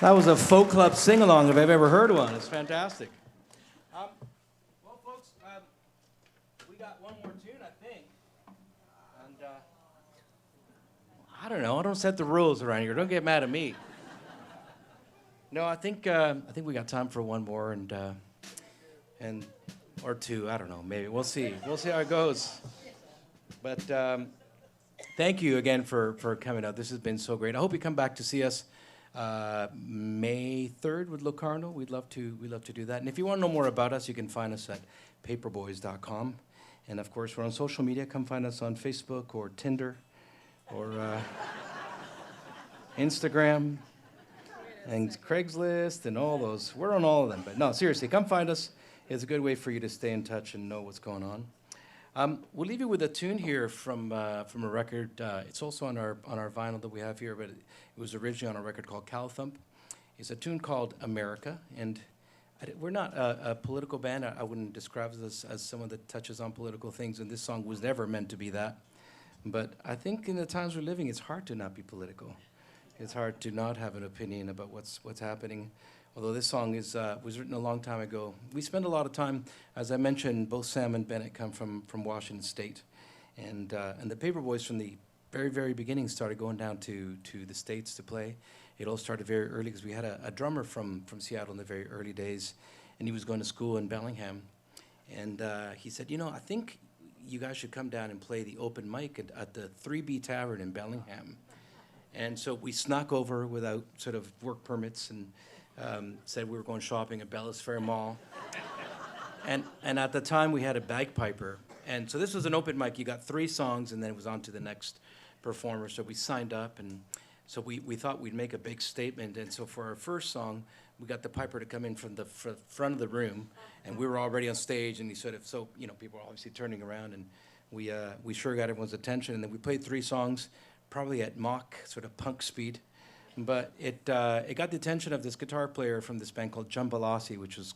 Speaker 4: That was a folk club sing-along if I've ever heard one. It's fantastic. Well, folks, we got one more tune, I think. And I don't know. I don't set the rules around here. Don't get mad at me. No, I think we got time for one more and or two. I don't know. Maybe we'll see. We'll see how it goes. But thank you again for coming out. This has been so great. I hope you come back to see us. May 3rd with Locarno. We'd love to do that. And if you want to know more about us, you can find us at paperboys.com. And of course, we're on social media. Come find us on Facebook or Tinder or Instagram and Craigslist and all those. We're on all of them. But no, seriously, come find us. It's a good way for you to stay in touch and know what's going on. We'll leave you with a tune here from a record. It's also on our vinyl that we have here, but it was originally on a record called Calthump. It's a tune called America, and we're not a political band. I wouldn't describe us as someone that touches on political things, and this song was never meant to be that. But I think in the times we're living, it's hard to not be political. It's hard to not have an opinion about what's happening. Although this song was written a long time ago. We spend a lot of time, as I mentioned, both Sam and Bennett come from Washington State. And the Paperboys from the very, very beginning started going down to the States to play. It all started very early because we had a drummer from Seattle in the very early days, and he was going to school in Bellingham. And he said, I think you guys should come down and play the open mic at the 3B Tavern in Bellingham. And so we snuck over without sort of work permits and said we were going shopping at Bellis Fair Mall. And at the time, we had a bagpiper. And so this was an open mic. You got 3 songs, and then it was on to the next performer. So we signed up, and so we thought we'd make a big statement. And so for our first song, we got the piper to come in from the front of the room, and we were already on stage, and he sort of, people were obviously turning around, and we sure got everyone's attention. And then we played 3 songs, probably at mock sort of punk speed. But it got the attention of this guitar player from this band called Jambalasi, which was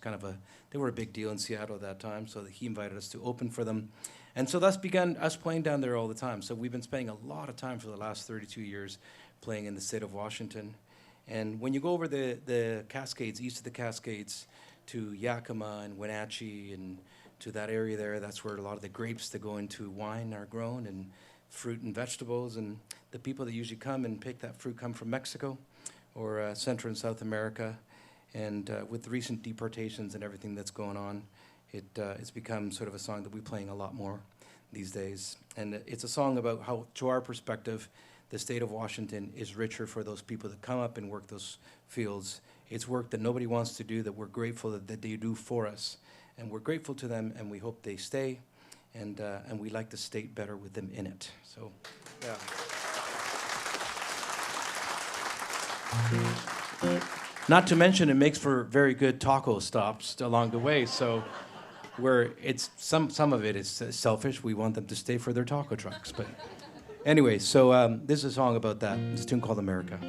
Speaker 4: they were a big deal in Seattle at that time, so he invited us to open for them. And so thus began us playing down there all the time. So we've been spending a lot of time for the last 32 years playing in the state of Washington. And when you go over the Cascades, east of the Cascades, to Yakima and Wenatchee and to that area there, that's where a lot of the grapes that go into wine are grown, and fruit and vegetables, and the people that usually come and pick that fruit come from Mexico or Central and South America. And with the recent deportations and everything that's going on, it's become sort of a song that we're playing a lot more these days. And it's a song about how, to our perspective, the state of Washington is richer for those people that come up and work those fields. It's work that nobody wants to do, that we're grateful that they do for us. And we're grateful to them, and we hope they stay. And we like the state better with them in it. So, yeah. Not to mention, it makes for very good taco stops along the way. So, some of it is selfish. We want them to stay for their taco trucks. But anyway, so this is a song about that. It's a tune called America.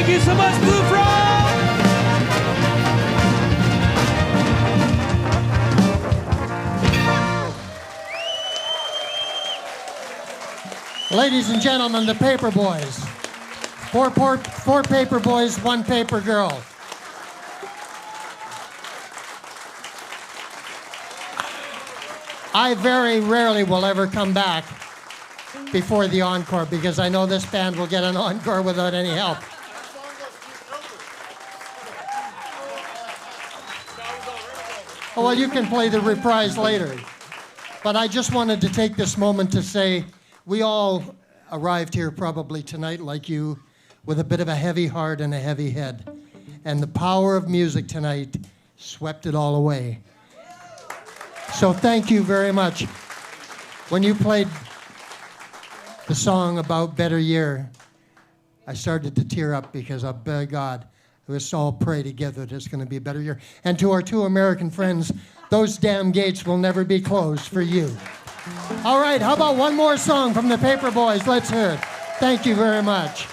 Speaker 3: Thank you so much, Blue Frog!
Speaker 2: Ladies and gentlemen, the Paperboys. Four paper boys, one paper girl. I very rarely will ever come back before the encore because I know this band will get an encore without any help. Oh, well, you can play the reprise later. But I just wanted to take this moment to say we all arrived here probably tonight like you with a bit of a heavy heart and a heavy head. And the power of music tonight swept it all away. So thank you very much. When you played the song about Better Year, I started to tear up because, by God, let's all pray together that it's going to be a better year. And to our two American friends, those damn gates will never be closed for you. All right, how about one more song from the Paperboys? Let's hear it. Thank you very much.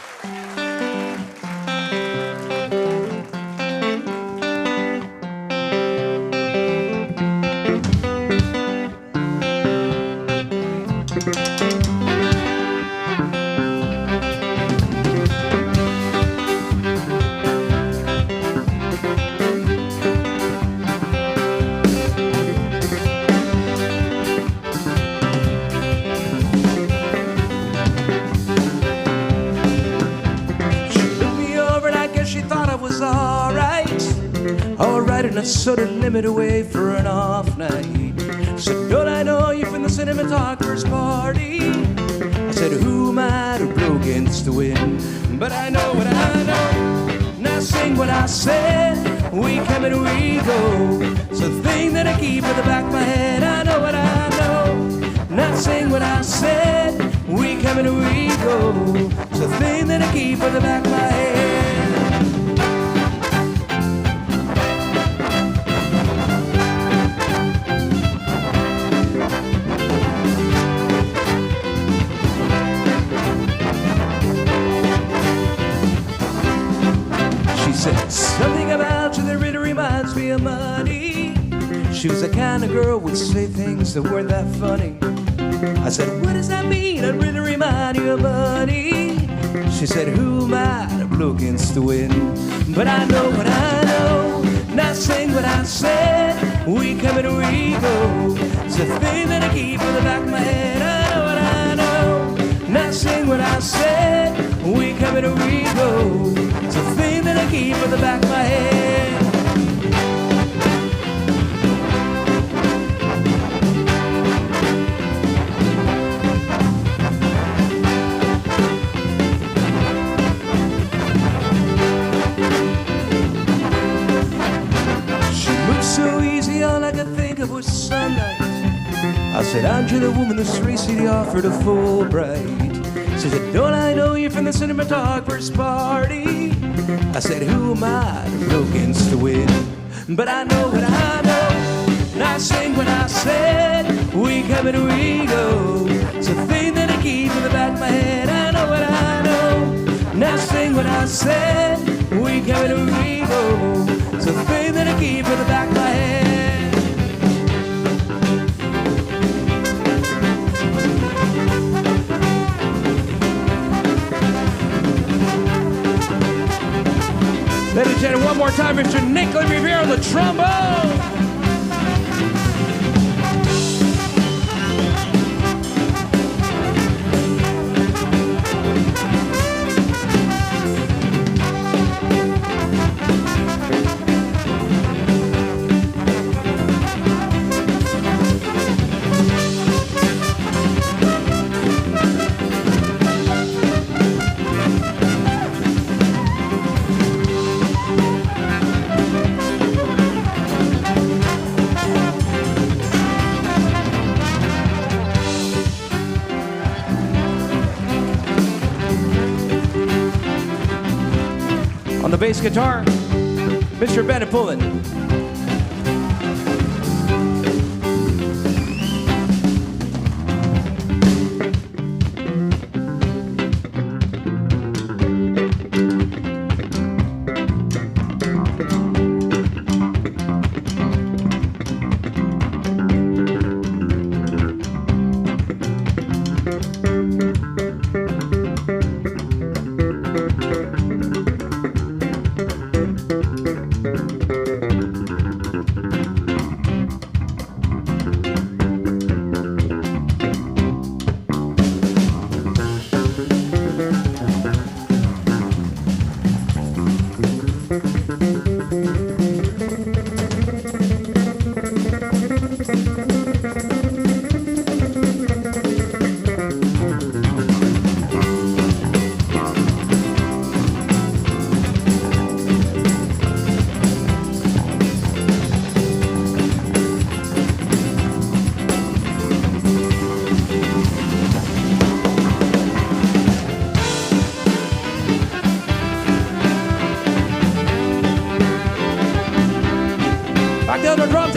Speaker 3: And I sort of limit away for an off night. So don't I know you from the cinematographer's party? I said, who might have blow against the wind? But I know what I know. Now sing what I said. We come and we go. So the thing that I keep at the back of my head. I know what I know. Now sing what I said. We come and we go. So the thing that I keep at the back of my head. Something about you that really reminds me of money. She was the kind of girl who would say things that weren't that funny. I said, what does that mean? I'd really remind you of money. She said, who might have blew against the wind? But I know what I know. Now sing what I said. We come and we go. It's the thing that I keep in the back of my head. I know what I know. Now sing what I said. We come and we go. It's the thing that I keep in the back of my head. She moved so easy, all I could think of was sunlight. I said, aren't you the woman that's recently offered a Fulbright? She said, don't I know you from the cinematographer's party? I said, who am I to blow against the wind? But I know what I know. And I sing what I said. We come and we go. It's a thing that I keep in the back of my head. I know what I know. And I sing what I said. We come and we go. It's a thing that I keep in the back of my head. Ladies and gentlemen, one more time, Mr. Nick Riviere on the trombone. On the bass guitar, Mr. Bennett Pullen.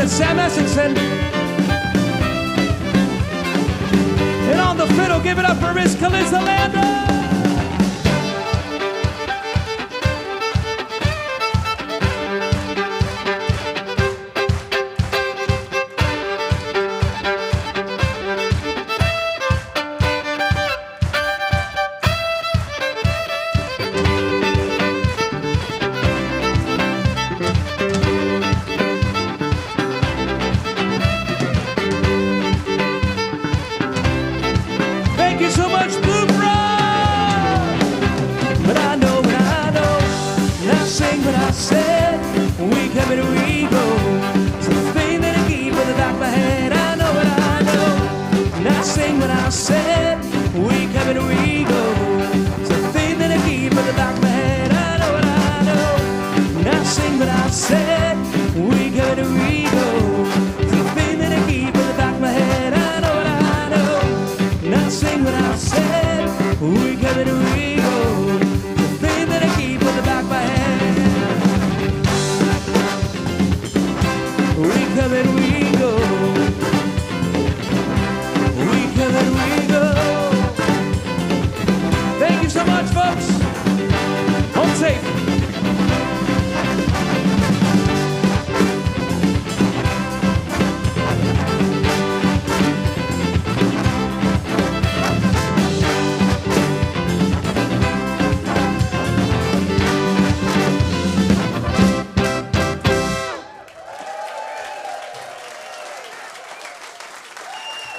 Speaker 3: and Sam ESECSON. And on the fiddle, give it up for Miss KALISSA LANDA. Thank you so much, Blue Frog! But I know, and I sing what I said. We come and we go. It's the thing that I keep in the back of my head. I know what I know, and I sing what I said. We come and we go. It's the thing that I keep in the back of my head. I know what I know, and I sing what I said. We come and we go. It's the thing that I keep in the back of my head. I know what I know, and I sing what I said. We come and we go. The thing that I keep in the back of my head. We come and we go. We come and we go. Thank you so much, folks. Home safe.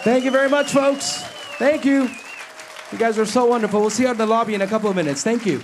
Speaker 3: Thank you very much, folks. Thank you. You guys are so wonderful. We'll see you out in the lobby in a couple of minutes. Thank you.